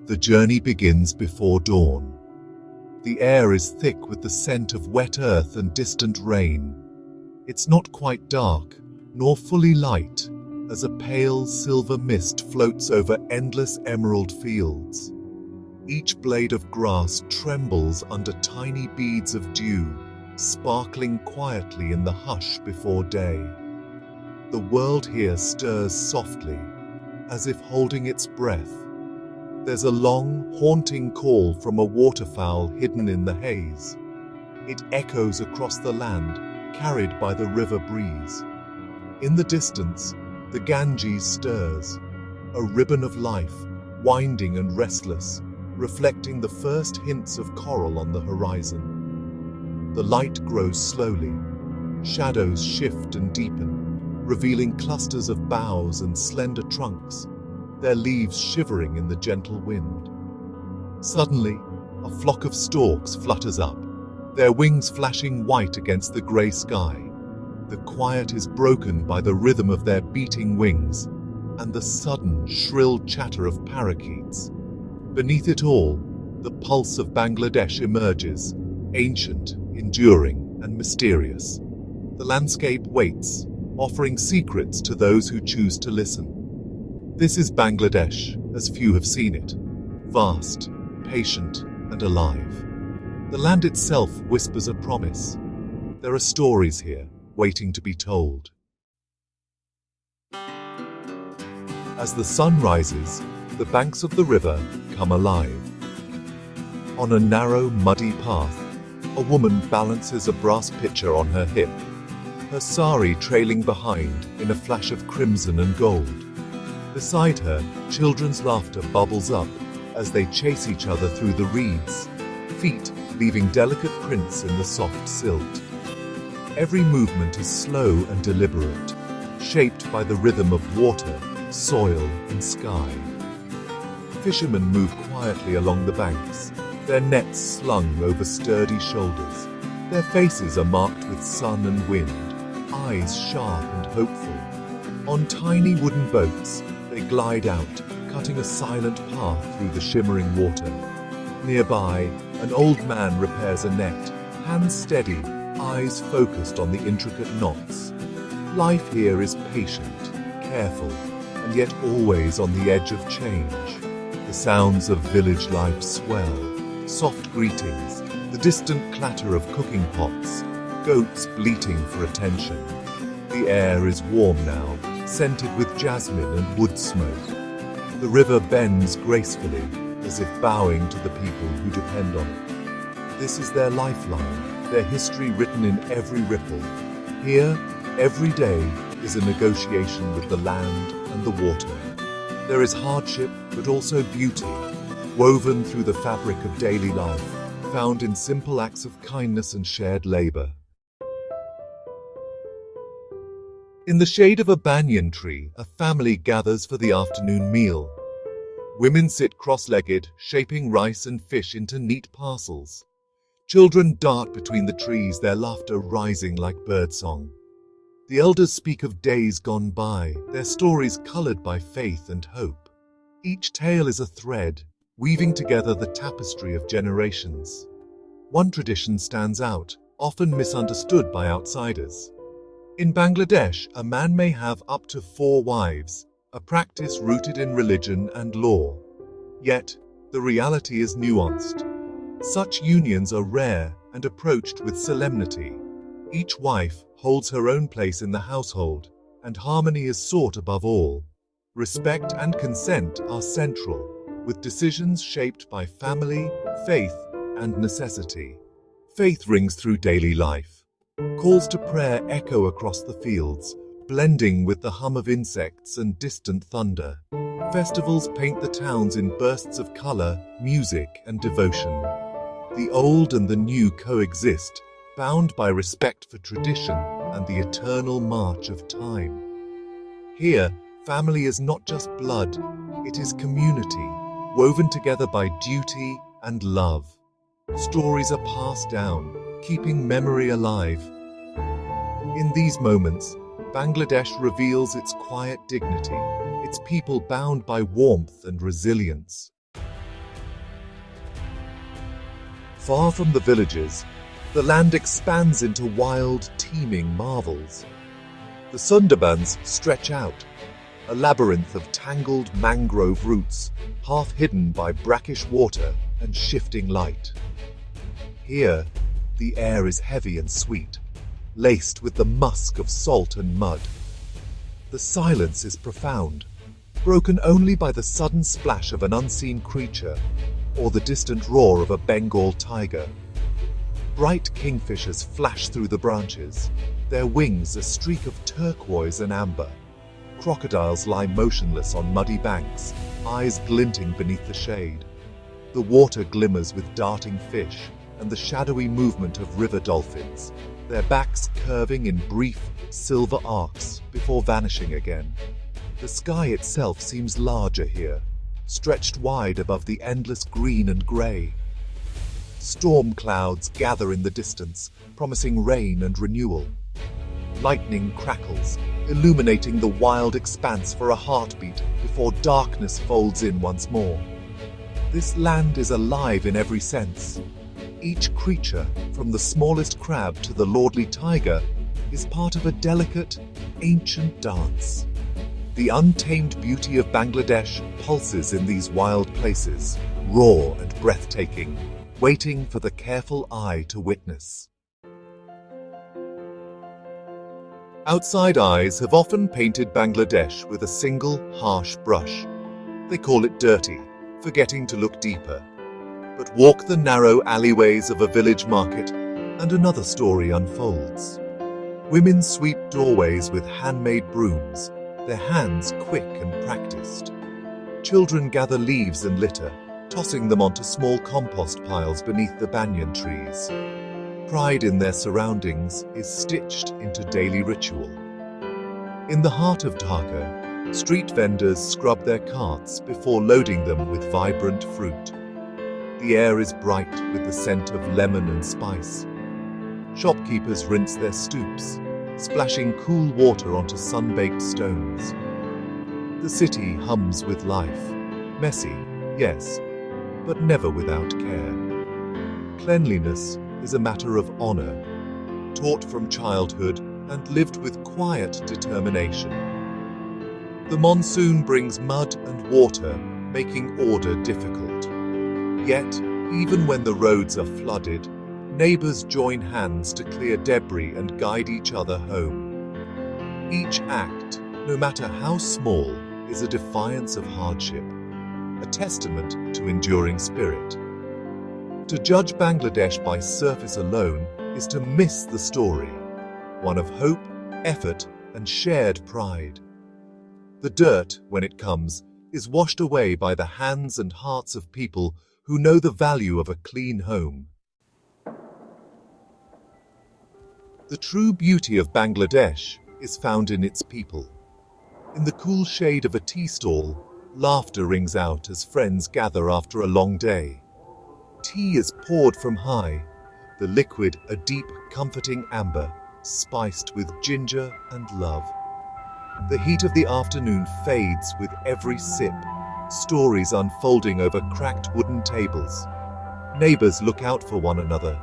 The journey begins before dawn. The air is thick with the scent of wet earth and distant rain. It's not quite dark, nor fully light, as a pale silver mist floats over endless emerald fields. Each blade of grass trembles under tiny beads of dew, sparkling quietly in the hush before day. The world here stirs softly, as if holding its breath. There's a long, haunting call from a waterfowl hidden in the haze. It echoes across the land, carried by the river breeze. In the distance, the Ganges stirs, a ribbon of life, winding and restless, reflecting the first hints of coral on the horizon. The light grows slowly. Shadows shift and deepen, revealing clusters of boughs and slender trunks, their leaves shivering in the gentle wind. Suddenly, a flock of storks flutters up, their wings flashing white against the grey sky. The quiet is broken by the rhythm of their beating wings and the sudden, shrill chatter of parakeets. Beneath it all, the pulse of Bangladesh emerges, ancient, enduring, and mysterious. The landscape waits, offering secrets to those who choose to listen. This is Bangladesh, as few have seen it, vast, patient, and alive. The land itself whispers a promise. There are stories here, waiting to be told. As the sun rises, the banks of the river come alive. On a narrow, muddy path, a woman balances a brass pitcher on her hip, her sari trailing behind in a flash of crimson and gold. Beside her, children's laughter bubbles up as they chase each other through the reeds, feet leaving delicate prints in the soft silt. Every movement is slow and deliberate, shaped by the rhythm of water, soil, and sky. Fishermen move quietly along the banks, their nets slung over sturdy shoulders. Their faces are marked with sun and wind, eyes sharp and hopeful. On tiny wooden boats, they glide out, cutting a silent path through the shimmering water. Nearby, an old man repairs a net, hands steady, eyes focused on the intricate knots. Life here is patient, careful, and yet always on the edge of change. The sounds of village life swell, soft greetings, the distant clatter of cooking pots, goats bleating for attention. The air is warm now, scented with jasmine and wood smoke. The river bends gracefully, as if bowing to the people who depend on it. This is their lifeline, their history written in every ripple. Here, every day is a negotiation with the land and the water. There is hardship, but also beauty, woven through the fabric of daily life, found in simple acts of kindness and shared labor. In the shade of a banyan tree, a family gathers for the afternoon meal. Women sit cross-legged, shaping rice and fish into neat parcels. Children dart between the trees, their laughter rising like birdsong. The elders speak of days gone by, their stories colored by faith and hope. Each tale is a thread, weaving together the tapestry of generations. One tradition stands out, often misunderstood by outsiders. In Bangladesh, a man may have up to 4 wives, a practice rooted in religion and law. Yet, the reality is nuanced. Such unions are rare and approached with solemnity. Each wife holds her own place in the household, and harmony is sought above all. Respect and consent are central, with decisions shaped by family, faith, and necessity. Faith rings through daily life. Calls to prayer echo across the fields, blending with the hum of insects and distant thunder. Festivals paint the towns in bursts of color, music, and devotion. The old and the new coexist, bound by respect for tradition and the eternal march of time. Here, family is not just blood, it is community, woven together by duty and love. Stories are passed down, keeping memory alive. In these moments, Bangladesh reveals its quiet dignity, its people bound by warmth and resilience. Far from the villages, the land expands into wild, teeming marvels. The Sundarbans stretch out, a labyrinth of tangled mangrove roots, half hidden by brackish water and shifting light. Here, the air is heavy and sweet, laced with the musk of salt and mud. The silence is profound, broken only by the sudden splash of an unseen creature or the distant roar of a Bengal tiger. Bright kingfishers flash through the branches, their wings a streak of turquoise and amber. Crocodiles lie motionless on muddy banks, eyes glinting beneath the shade. The water glimmers with darting fish and the shadowy movement of river dolphins, their backs curving in brief, silver arcs before vanishing again. The sky itself seems larger here, stretched wide above the endless green and grey. Storm clouds gather in the distance, promising rain and renewal. Lightning crackles, illuminating the wild expanse for a heartbeat before darkness folds in once more. This land is alive in every sense. Each creature, from the smallest crab to the lordly tiger, is part of a delicate, ancient dance. The untamed beauty of Bangladesh pulses in these wild places, raw and breathtaking, waiting for the careful eye to witness. Outside eyes have often painted Bangladesh with a single, harsh brush. They call it dirty, forgetting to look deeper. But walk the narrow alleyways of a village market, and another story unfolds. Women sweep doorways with handmade brooms, their hands quick and practiced. Children gather leaves and litter, tossing them onto small compost piles beneath the banyan trees. Pride in their surroundings is stitched into daily ritual. In the heart of Dhaka, street vendors scrub their carts before loading them with vibrant fruit. The air is bright with the scent of lemon and spice. Shopkeepers rinse their stoops, splashing cool water onto sun-baked stones. The city hums with life, messy, yes, but never without care. Cleanliness is a matter of honor, taught from childhood and lived with quiet determination. The monsoon brings mud and water, making order difficult. Yet, even when the roads are flooded, neighbors join hands to clear debris and guide each other home. Each act, no matter how small, is a defiance of hardship, a testament to enduring spirit. To judge Bangladesh by surface alone is to miss the story, one of hope, effort, and shared pride. The dirt, when it comes, is washed away by the hands and hearts of people who know the value of a clean home. The true beauty of Bangladesh is found in its people. In the cool shade of a tea stall, laughter rings out as friends gather after a long day. Tea is poured from high, the liquid a deep, comforting amber, spiced with ginger and love. The heat of the afternoon fades with every sip, stories unfolding over cracked wooden tables. Neighbors look out for one another.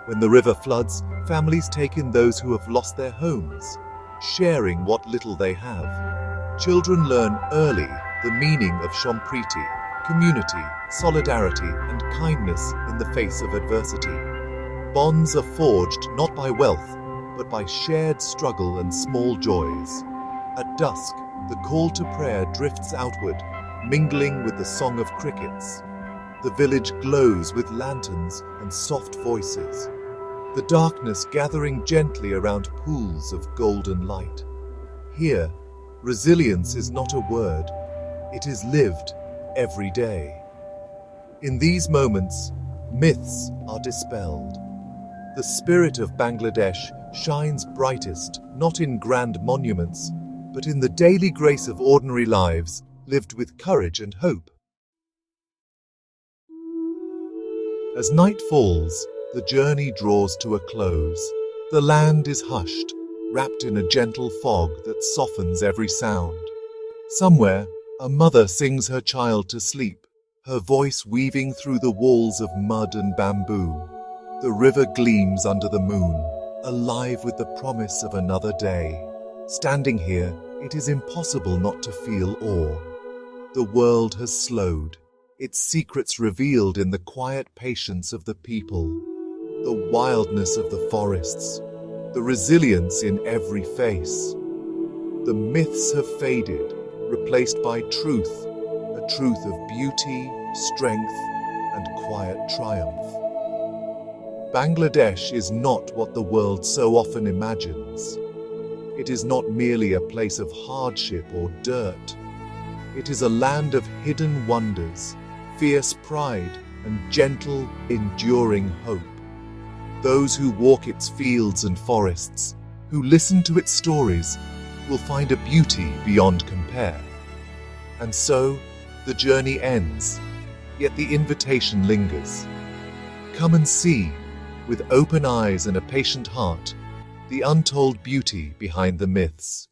When the river floods, families take in those who have lost their homes, sharing what little they have. Children learn early the meaning of Sampriti, community, solidarity, and kindness in the face of adversity. Bonds are forged not by wealth, but by shared struggle and small joys. At dusk, the call to prayer drifts outward, mingling with the song of crickets. The village glows with lanterns and soft voices, the darkness gathering gently around pools of golden light. Here, resilience is not a word, it is lived every day. In these moments, myths are dispelled. The spirit of Bangladesh shines brightest not in grand monuments, but in the daily grace of ordinary lives lived with courage and hope. As night falls, the journey draws to a close. The land is hushed, wrapped in a gentle fog that softens every sound. Somewhere, a mother sings her child to sleep, her voice weaving through the walls of mud and bamboo. The river gleams under the moon, alive with the promise of another day. Standing here, it is impossible not to feel awe. The world has slowed, its secrets revealed in the quiet patience of the people, the wildness of the forests, the resilience in every face. The myths have faded, replaced by truth, a truth of beauty, strength, and quiet triumph. Bangladesh is not what the world so often imagines. It is not merely a place of hardship or dirt. It is a land of hidden wonders, fierce pride, and gentle, enduring hope. Those who walk its fields and forests, who listen to its stories, will find a beauty beyond compare. And so, the journey ends, yet the invitation lingers. Come and see, with open eyes and a patient heart, the untold beauty behind the myths.